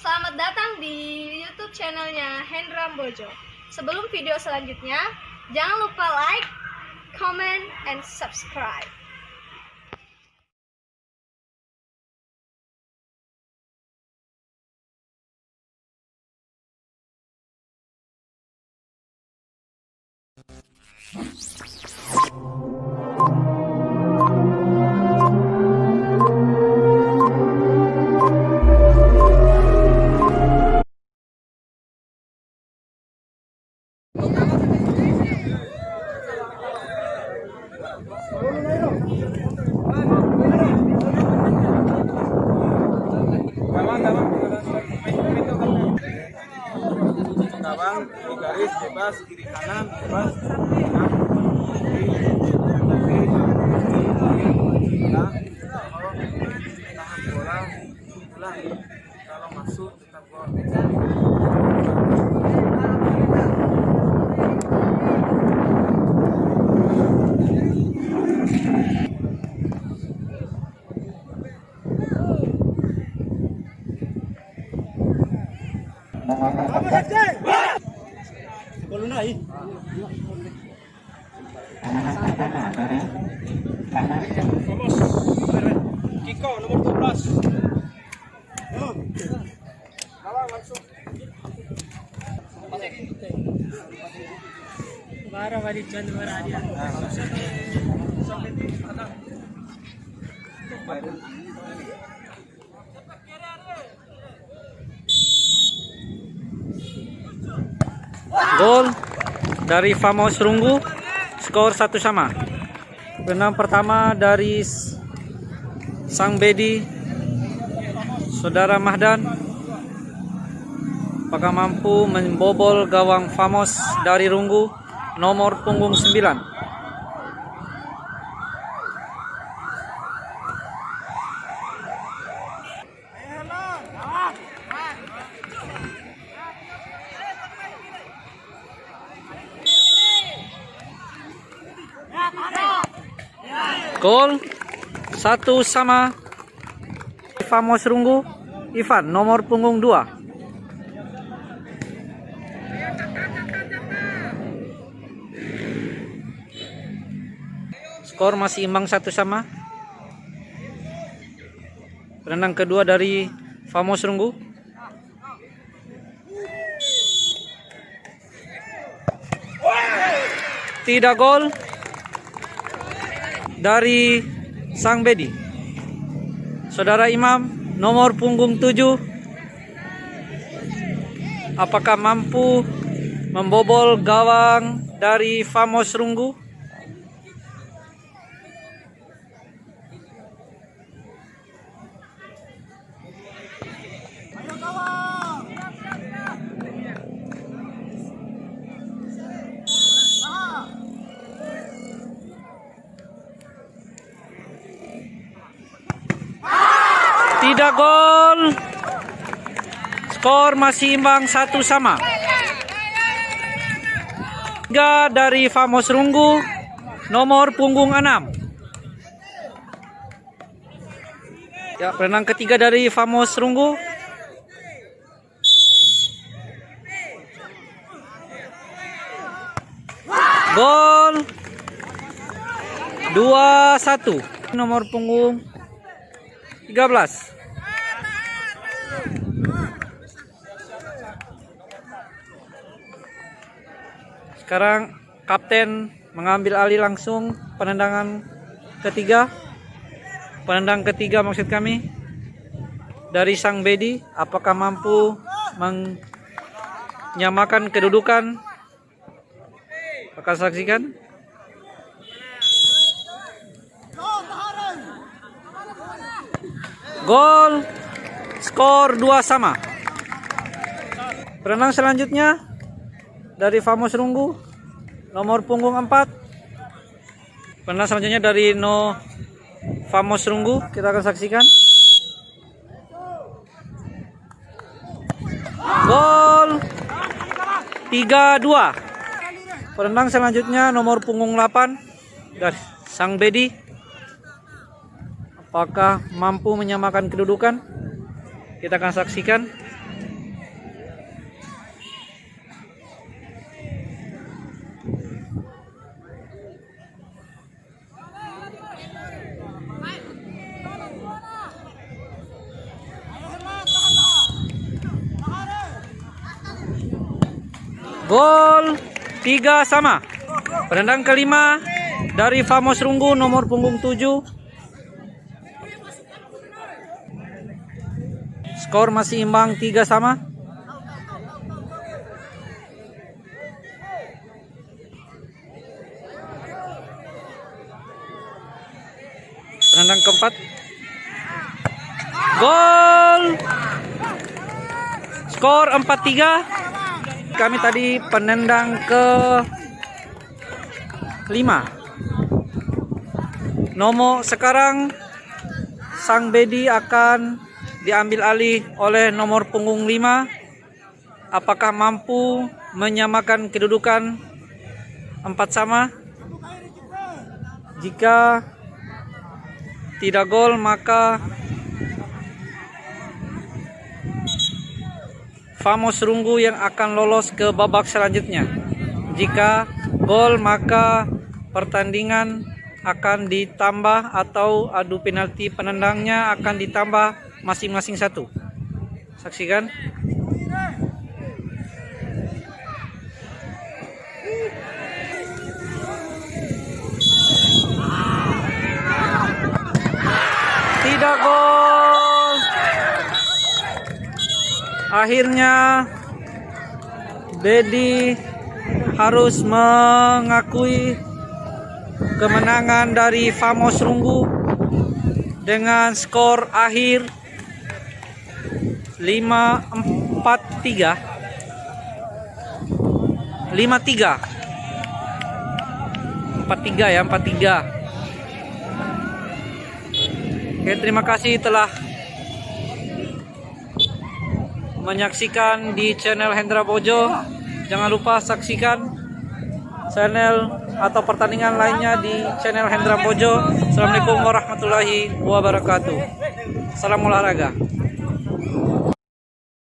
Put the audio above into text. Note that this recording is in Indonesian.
Selamat datang di YouTube channelnya Hendra Bojo. Sebelum video selanjutnya, jangan lupa like, comment, and subscribe. Gawang di garis bebas kiri kanan bebas tahan bola pulang kalau masuk tetap gol. Kiko nomor 12. Kawan langsung. बारह वाली चंद बार आ रही Gol dari Famos Runggu, skor 1-1. Penang pertama dari Sang Bedi, Saudara Mahdan. Apakah mampu membobol gawang Famos dari Runggu nomor punggung 9? Gol 1-1 Famos Runggu. Ivan nomor punggung 2. Skor masih imbang 1-1. Penendang kedua dari Famos Runggu. Tidak, gol dari Sang Bedi. Saudara Imam nomor punggung 7. Apakah mampu membobol gawang dari Famos Runggu? Tidak, gol. Skor masih imbang 1-1. 3 dari Famos Runggu nomor punggung 6. Ya, penendang ketiga dari Famos Runggu. Gol 2-1. Nomor punggung 13. Sekarang kapten mengambil alih langsung penendangan ketiga. Penendang ketiga maksud kami dari Sang Bedi. Apakah mampu menyamakan kedudukan? Akan saksikan. Gol, skor 2-2. Penendang selanjutnya dari Famos Runggu nomor punggung 4. Penendang selanjutnya dari Famos Runggu, kita akan saksikan. Gol 3-2. Penendang selanjutnya nomor punggung 8 dari Sang Bedi. Apakah mampu menyamakan kedudukan? Kita akan saksikan. Gol 3 sama. Penendang kelima dari Famos Runggu nomor punggung 7. Skor masih imbang 3 sama. Penendang keempat. Gol. Skor 4-3. Kami tadi penendang ke 5. Nomo sekarang Sang Bedi akan diambil alih oleh nomor punggung 5. Apakah mampu menyamakan kedudukan 4 sama? Jika tidak gol maka Famos Runggu yang akan lolos ke babak selanjutnya. Jika gol maka pertandingan akan ditambah atau adu penalti penendangnya akan ditambah masing-masing 1. Saksikan. Tidak gol. Akhirnya Bedi harus mengakui kemenangan dari Famos Runggu dengan skor akhir 5-4-3. 5-3. 4-3 ya, 4-3. Oke, terima kasih telah menyaksikan di channel Hendra Bojo. Jangan lupa saksikan channel atau pertandingan lainnya di channel Hendra Bojo. Assalamualaikum warahmatullahi wabarakatuh. Salam olahraga.